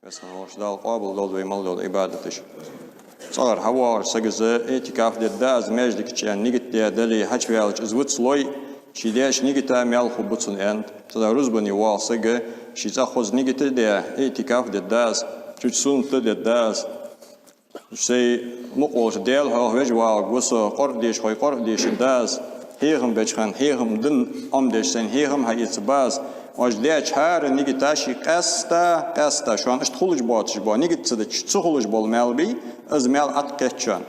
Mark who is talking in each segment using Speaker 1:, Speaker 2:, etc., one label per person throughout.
Speaker 1: Mesela hoşdal qabul dol ve mal dol ibadetiş. Çağır hava sagızı etikaf dedde az meclik için nigit diye deli haç ve alç izvut sloy şideş nigita mel hubutsun en tada ruzbani wasıgı şiza xoz nigita diye etikaf dedde az çüçsun dedde az şey muqoş del ha vecwa gusu qardiş qoy qardiş daz heyhim beçhan heyhim din amdeşsen heyhim hayıtsbaz Ojde çağır nigitaşi qasta şu an iştxuluj batış bu nigitçide çıxuluj bolmalı izmel atqetçan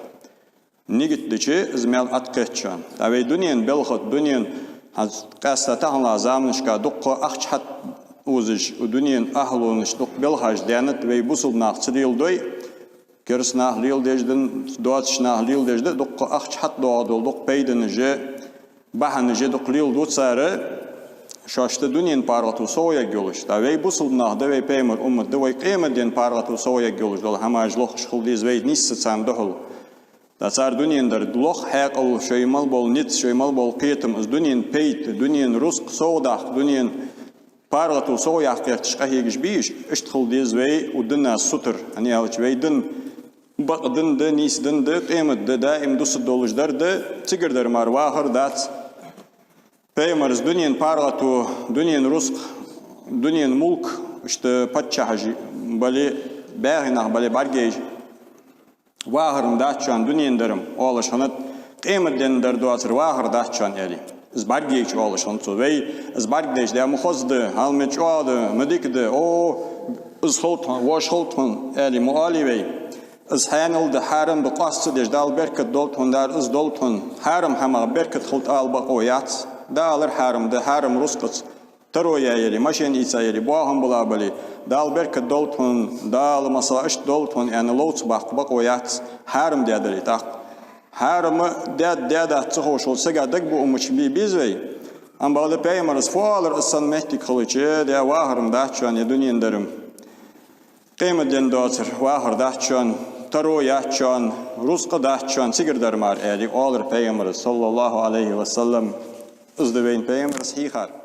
Speaker 1: nigitdiçi izmel atqetçan tabi dünyen belxat dünyen qasta tahla zamnışka duqqa aqçhat uziş dünyen ahluniş duq belhaj danet ve busul naqçıl doy kersna lil dejdin doatşna lil dejde duqqa aqçhat doğadol duq peydinje bahanje duq lil dotsarı Şaştı dünyanın parlatı soğuya gölüş. Da ve bu sılnağda ve peymer ummadı ve kıymetden parlatı soğuya gölüş. Dol hamajloq şıqıldiz ve nisse samdıhıl. Da sar dünyandır loq haqıl şeymal bol nit şeymal bol qiyetimiz dünyan peyt dünyan rusk soğudaq dünyan parlatı soğuya qiyetişqa hegiş biş iştxıldiz ve udına sutur. Hani alç ve din baqdın da nisdin da qiymet da im dusu dolujlar da tigirdir marvahır dat Peymeriz dünyanın parlatı, dünyanın rusk, dünyanın mulk, işte patçahacı, böyle bağınaq, böyle bargej, vahırım daçan dünyandarım, olaşanıt, kıymetden derduatır vahır daçan eli. İz bargej olaşanıt, ve iz bargej de muhozdu, halmeç oğdu, müdikdi, o iz hultun, voş hultun, eli muali ve iz hanıldı harim bu qasçı dej, dal berkit doltun, dar iz doltun, harim hama berkit hult alba oyat, Dağlar harimde, harim ruskıç, taroya yeri, maşen isa yeri, boğum bulabali, dağ berke doltun, dağ masa iş doltun, yani loğuç bak oyat, harim dediri tak. Harimi dede çıhoş olsa gadak bu umuç biz vey. Ambalı peymeriz fualır ıssan mehdi kılıcı, de vahirim dağçan, ya dünyandarım. Kıymetden doğatır, vahir dağçan, taroya çan, ruskı dağçan, sigirdarmar eli, olur peymeriz sallallahu aleyhi ve sellem. Is de wein peymers hier gaat.